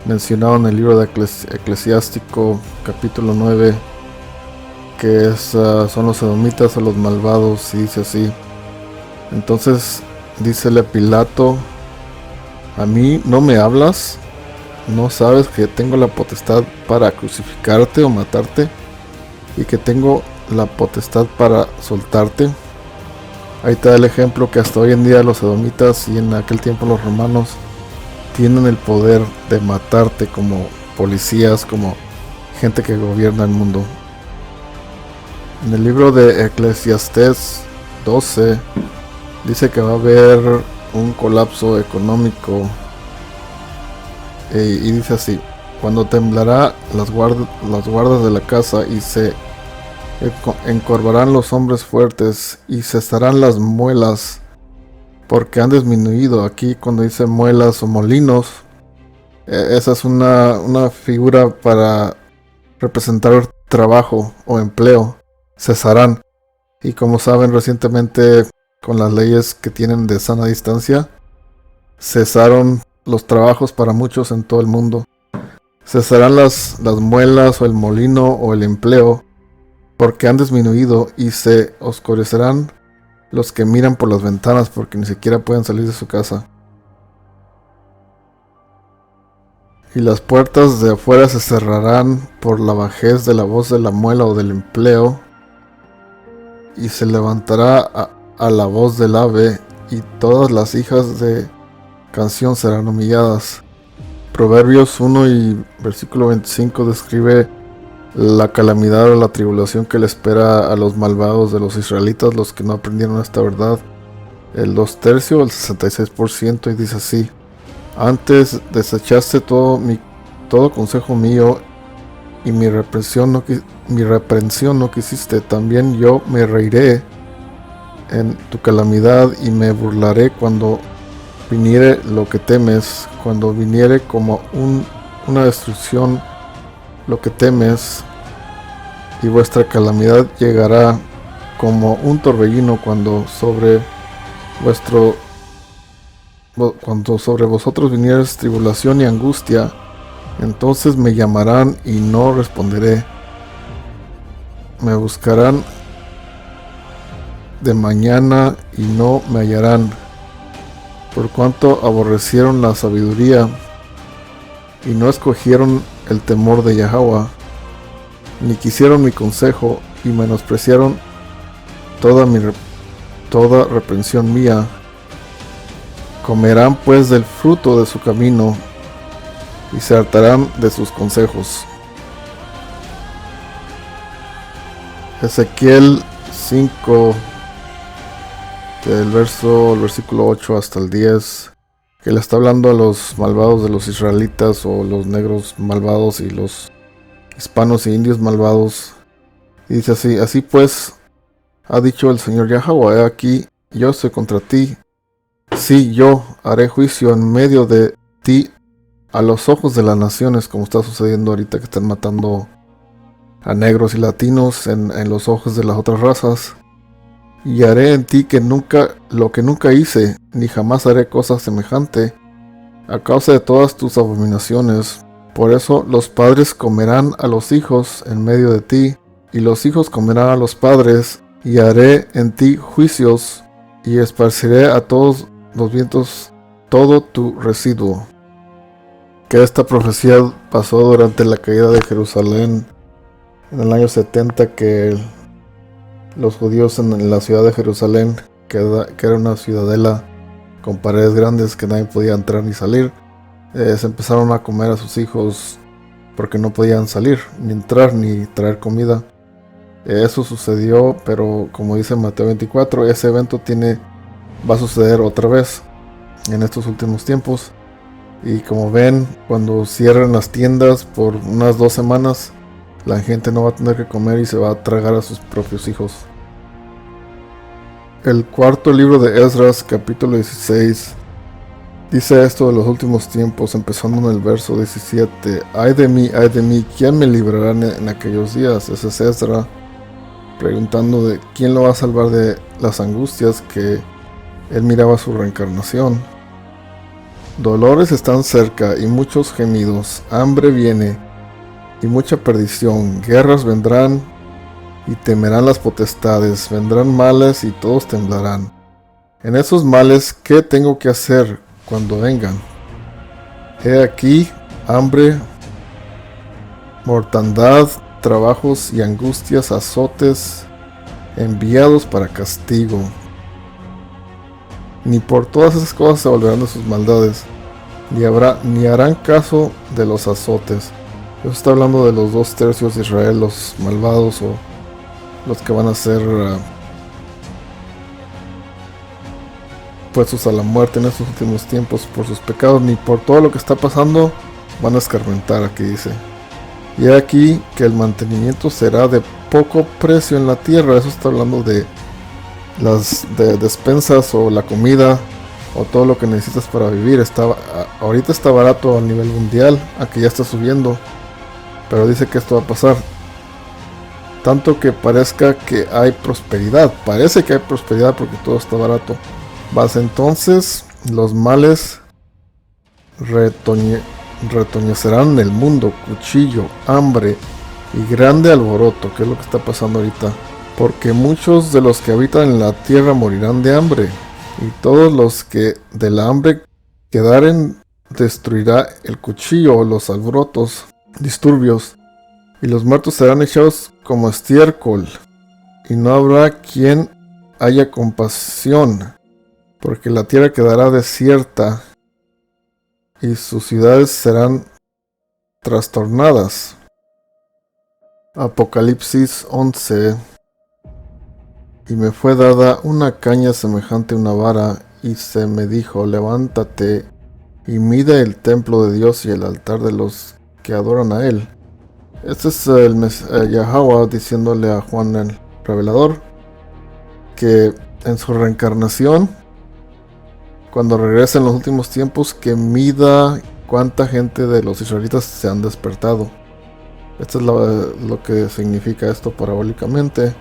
D: mencionado en el libro de Eclesiástico capítulo 9, que son los edomitas o los malvados, y dice así. Entonces dícele a Pilato: ¿a mí no me hablas? ¿No sabes que tengo la potestad para crucificarte o matarte? ¿Y que tengo la potestad para soltarte? Ahí te da el ejemplo que hasta hoy en día los edomitas y en aquel tiempo los romanos tienen el poder de matarte como policías, como gente que gobierna el mundo. En el libro de Eclesiastés 12 dice que va a haber un colapso económico, y dice así: cuando temblará las guardas de la casa y se encorvarán los hombres fuertes y cesarán las muelas, porque han disminuido. Aquí cuando dice muelas o molinos, esa es una figura para representar trabajo o empleo. Cesarán. Y como saben, recientemente con las leyes que tienen de sana distancia, cesaron los trabajos para muchos en todo el mundo. Cesarán las muelas o el molino o el empleo, porque han disminuido, y se oscurecerán los que miran por las ventanas, porque ni siquiera pueden salir de su casa. Y las puertas de afuera se cerrarán por la bajez de la voz de la muela o del empleo, y se levantará a la voz del ave, y todas las hijas de canción serán humilladas. Proverbios 1 y versículo 25 describe la calamidad o la tribulación que le espera a los malvados de los israelitas, los que no aprendieron esta verdad. El 2/3, el 66%, y dice así: antes desechaste todo consejo mío, y mi reprensión no quisiste. También yo me reiré en tu calamidad, y me burlaré cuando viniere lo que temes, cuando viniere como una destrucción lo que temes, y vuestra calamidad llegará como un torbellino cuando sobre vosotros vinieres tribulación y angustia. Entonces me llamarán y no responderé, me buscarán de mañana y no me hallarán, por cuanto aborrecieron la sabiduría y no escogieron el temor de Yahweh, ni quisieron mi consejo, y menospreciaron toda reprensión mía. Comerán pues del fruto de su camino, y se hartarán de sus consejos. Ezequiel 5, del versículo 8 hasta el 10, que le está hablando a los malvados de los israelitas, o los negros malvados y los hispanos e indios malvados. Y dice así: así pues, ha dicho el Señor Yahweh, he aquí, yo estoy contra ti. Sí, yo haré juicio en medio de ti a los ojos de las naciones, como está sucediendo ahorita, que están matando a negros y latinos en los ojos de las otras razas. Y haré en ti lo que nunca hice, ni jamás haré cosa semejante, a causa de todas tus abominaciones. Por eso los padres comerán a los hijos en medio de ti, y los hijos comerán a los padres, y haré en ti juicios, y esparciré a todos los vientos todo tu residuo. Que esta profecía pasó durante la caída de Jerusalén en el año 70, que los judíos en la ciudad de Jerusalén, que era una ciudadela con paredes grandes que nadie podía entrar ni salir, se empezaron a comer a sus hijos porque no podían salir, ni entrar, ni traer comida. Eso sucedió, pero como dice Mateo 24, ese evento va a suceder otra vez en estos últimos tiempos. Y como ven, cuando cierren las tiendas por unas 2 semanas, la gente no va a tener que comer y se va a tragar a sus propios hijos. El cuarto libro de Esdras, capítulo 16, Dice esto de los últimos tiempos, empezando en el verso 17. Ay de mí, ¿quién me librará en aquellos días? Ese es Esdra preguntando de quién lo va a salvar de las angustias que él miraba su reencarnación. Dolores están cerca y muchos gemidos, hambre viene y mucha perdición, guerras vendrán y temerán las potestades, vendrán males y todos temblarán. En esos males, ¿qué tengo que hacer cuando vengan? He aquí, hambre, mortandad, trabajos y angustias, azotes, enviados para castigo. Ni por todas esas cosas se volverán de sus maldades, ni harán caso de los azotes. Eso está hablando de los 2/3 de Israel, los malvados o los que van a ser puestos a la muerte en estos últimos tiempos por sus pecados, ni por todo lo que está pasando van a escarmentar. Aquí dice: y aquí que el mantenimiento será de poco precio en la tierra. Eso está hablando de las despensas o la comida o todo lo que necesitas para vivir. Ahorita está barato a nivel mundial, aquí ya está subiendo, pero dice que esto va a pasar. Tanto que parezca que hay prosperidad, parece que hay prosperidad porque todo está barato. Vas entonces, los males retoñecerán en el mundo, cuchillo, hambre y grande alboroto, que es lo que está pasando ahorita. Porque muchos de los que habitan en la tierra morirán de hambre, y todos los que de la hambre quedaren destruirá el cuchillo o los alborotos, disturbios, y los muertos serán echados como estiércol, y no habrá quien haya compasión, porque la tierra quedará desierta, y sus ciudades serán trastornadas. Apocalipsis 11. Y me fue dada una caña semejante a una vara, y se me dijo: levántate y mide el templo de Dios y el altar de los que adoran a él. Este es Yahweh diciéndole a Juan el Revelador que en su reencarnación, cuando regrese en los últimos tiempos, que mida cuánta gente de los israelitas se han despertado. Esto es lo que significa esto parabólicamente.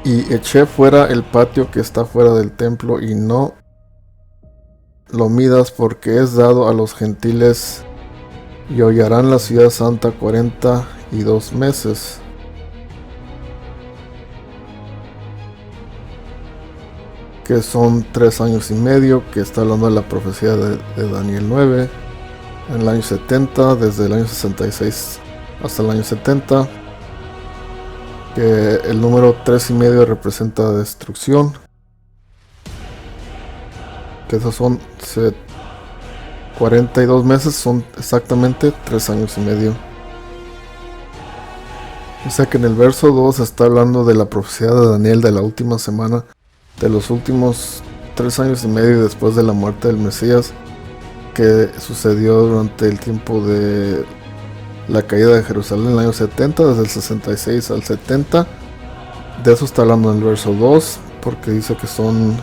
D: Y eché fuera el patio que está fuera del templo, y no lo midas, porque es dado a los gentiles, y hollarán la ciudad santa 42 meses. Que son 3 años y medio, que está hablando de la profecía de Daniel 9, en el año 70, desde el año 66 hasta el año 70. Que el número 3,5 representa destrucción, que esos son 42 meses, son exactamente 3 años y medio. O sea que en el verso 2 está hablando de la profecía de Daniel de la última semana, de los últimos 3 años y medio después de la muerte del Mesías, que sucedió durante el tiempo de la caída de Jerusalén en el año 70, desde el 66 al 70. De eso está hablando en el verso 2, porque dice que son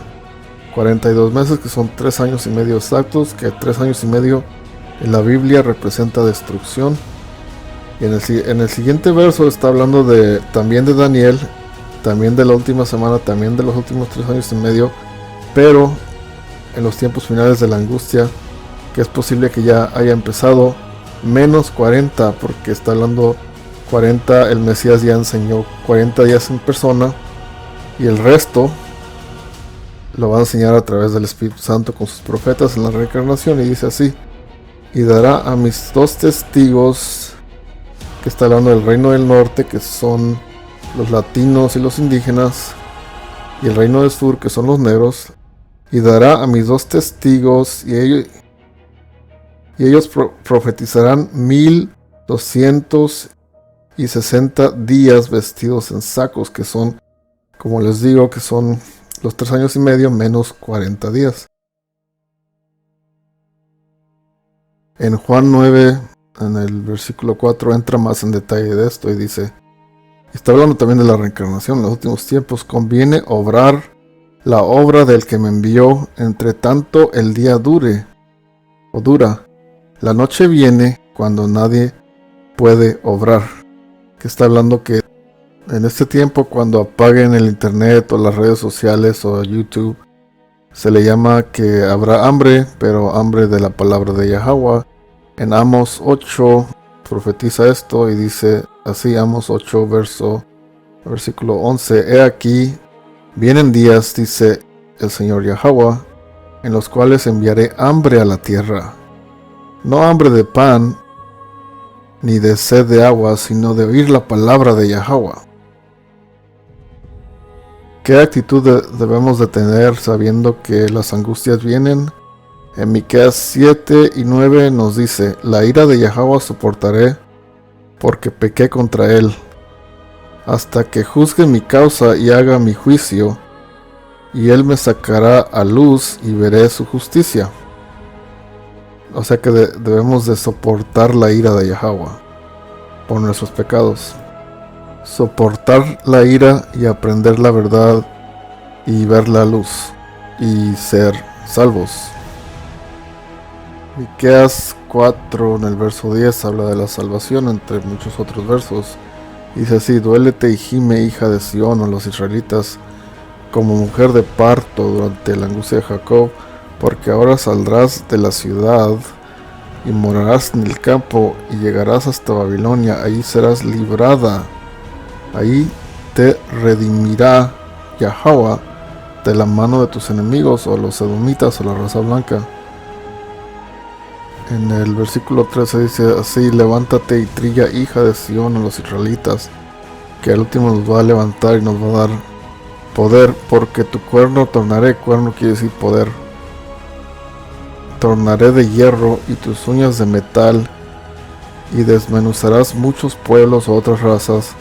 D: 42 meses, que son 3 años y medio exactos, que 3 años y medio en la Biblia representa destrucción. Y en el siguiente verso está hablando también de Daniel, también de la última semana, también de los últimos 3 años y medio, pero en los tiempos finales de la angustia, que es posible que ya haya empezado, menos 40, porque está hablando 40, el Mesías ya enseñó 40 días en persona, y el resto lo va a enseñar a través del Espíritu Santo con sus profetas en la reencarnación. Y dice así: y dará a mis 2 testigos, que está hablando del reino del norte, que son los latinos y los indígenas, y el reino del sur, que son los negros, y dará a mis 2 testigos, y ellos profetizarán 1260 días vestidos en sacos, que son, como les digo, que son los 3 años y medio menos 40 días. En Juan 9, en el versículo 4, entra más en detalle de esto y dice, está hablando también de la reencarnación en los últimos tiempos: conviene obrar la obra del que me envió, entre tanto el día dura. La noche viene cuando nadie puede obrar. Que está hablando que en este tiempo, cuando apaguen el internet o las redes sociales o YouTube, se le llama que habrá hambre, pero hambre de la palabra de Yahweh. En Amos 8 profetiza esto y dice así, Amos 8 versículo 11: He aquí, vienen días, dice el Señor Yahweh, en los cuales enviaré hambre a la tierra. No hambre de pan, ni de sed de agua, sino de oír la palabra de Yahweh. ¿Qué actitud debemos de tener sabiendo que las angustias vienen? En Miqueas 7 y 9 nos dice: La ira de Yahweh soportaré, porque pequé contra él, hasta que juzgue mi causa y haga mi juicio, y él me sacará a luz y veré su justicia. O sea que debemos de soportar la ira de Yahweh por nuestros pecados. Soportar la ira y aprender la verdad y ver la luz y ser salvos. Miqueas 4 en el verso 10 habla de la salvación, entre muchos otros versos. Dice así: Duélete y gime, hija de Sión, o los israelitas, como mujer de parto durante la angustia de Jacob, porque ahora saldrás de la ciudad y morarás en el campo y llegarás hasta Babilonia. Allí serás librada. Ahí te redimirá Yahweh de la mano de tus enemigos, o los edomitas, o la raza blanca. En el versículo 13 dice así: Levántate y trilla, hija de Sión, a los israelitas, que al último nos va a levantar y nos va a dar poder, porque tu cuerno tornaré. Cuerno quiere decir poder. Tornaré de hierro y tus uñas de metal, y desmenuzarás muchos pueblos o otras razas,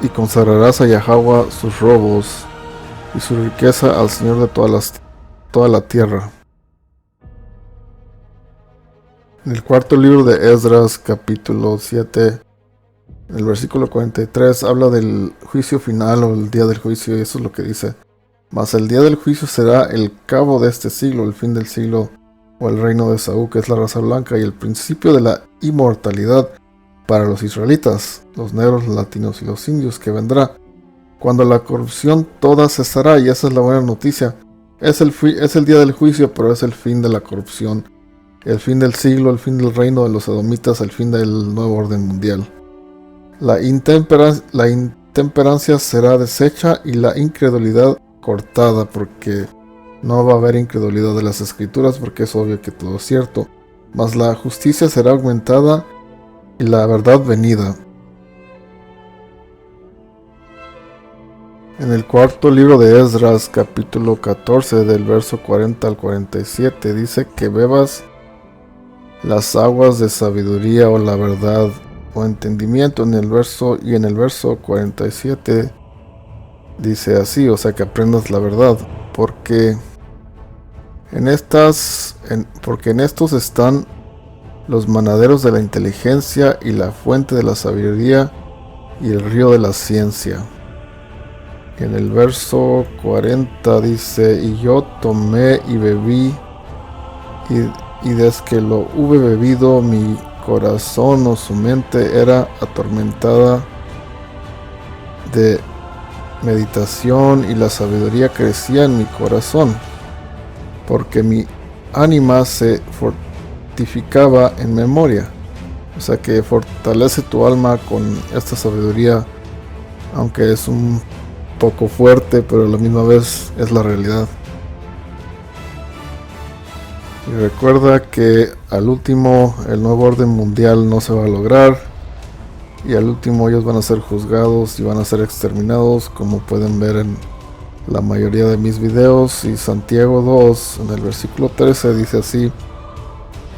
D: y consagrarás a Yahweh sus robos y su riqueza al Señor de toda la tierra. En el cuarto libro de Esdras, capítulo 7, en el versículo 43, habla del juicio final o el día del juicio, y eso es lo que dice: Mas el día del juicio será el cabo de este siglo, el fin del siglo, o el reino de Saúl, que es la raza blanca, y el principio de la inmortalidad para los israelitas, los negros, los latinos y los indios, que vendrá, cuando la corrupción toda cesará. Y esa es la buena noticia. Es el día del juicio, pero es el fin de la corrupción, el fin del siglo, el fin del reino de los edomitas, el fin del nuevo orden mundial. La intemperancia será deshecha y la incredulidad cortada, porque no va a haber incredulidad de las escrituras, porque es obvio que todo es cierto. Mas la justicia será aumentada y la verdad venida. En el cuarto libro de Esdras, capítulo 14, del verso 40 al 47, dice que bebas las aguas de sabiduría, o la verdad, o entendimiento. En el verso 47 dice así, o sea, que aprendas la verdad, porque en estos están los manaderos de la inteligencia y la fuente de la sabiduría y el río de la ciencia. En el verso 40 dice: Y yo tomé y bebí, y desde que lo hube bebido, mi corazón o su mente era atormentada de meditación, y la sabiduría crecía en mi corazón, porque mi ánima se fortificaba en memoria. O sea que fortalece tu alma con esta sabiduría, aunque es un poco fuerte, pero a la misma vez es la realidad. Y recuerda que al último el nuevo orden mundial no se va a lograr, y al último ellos van a ser juzgados y van a ser exterminados, como pueden ver en la mayoría de mis videos. Y Santiago 2 en el versículo 13 dice así: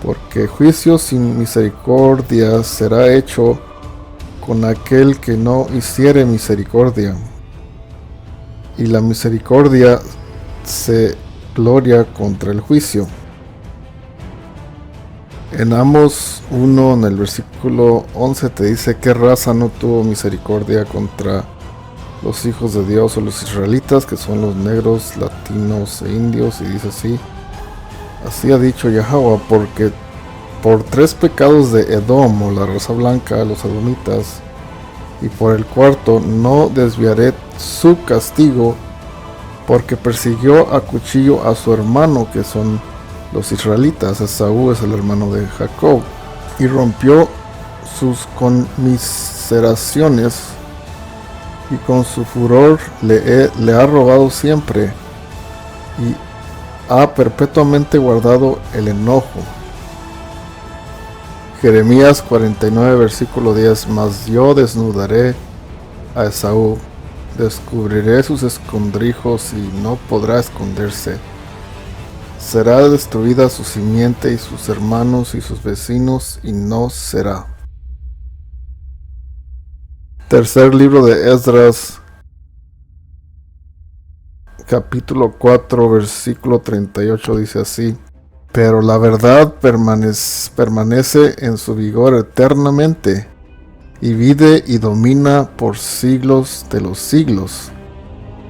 D: Porque juicio sin misericordia será hecho con aquel que no hiciere misericordia, y la misericordia se gloria contra el juicio. En Amos 1, en el versículo 11, te dice: ¿Qué raza no tuvo misericordia contra los hijos de Dios o los israelitas, que son los negros, latinos e indios, y dice así: así ha dicho Yahweh, porque por 3 pecados de Edom, o la raza blanca, los edomitas, y por el 4º no desviaré su castigo, porque persiguió a cuchillo a su hermano, que son los israelitas. Esaú es el hermano de Jacob, y rompió sus conmiseraciones, y con su furor le ha robado siempre, y ha perpetuamente guardado el enojo. Jeremías 49, versículo 10: mas yo desnudaré a Esaú, descubriré sus escondrijos y no podrá esconderse. Será destruida su simiente y sus hermanos y sus vecinos, y no será. Tercer libro de Esdras, capítulo 4, versículo 38, dice así: pero la verdad permanece en su vigor eternamente, y vive y domina por siglos de los siglos.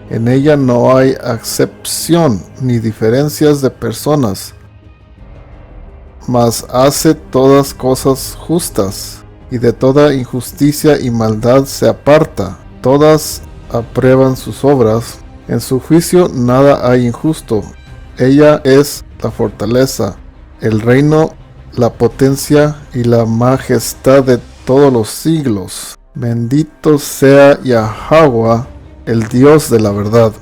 D: En ella no hay acepción ni diferencias de personas, mas hace todas cosas justas, y de toda injusticia y maldad se aparta. Todas aprueban sus obras, en su juicio nada hay injusto. Ella es la fortaleza, el reino, la potencia y la majestad de todos los siglos. Bendito sea Yahweh, el Dios de la verdad.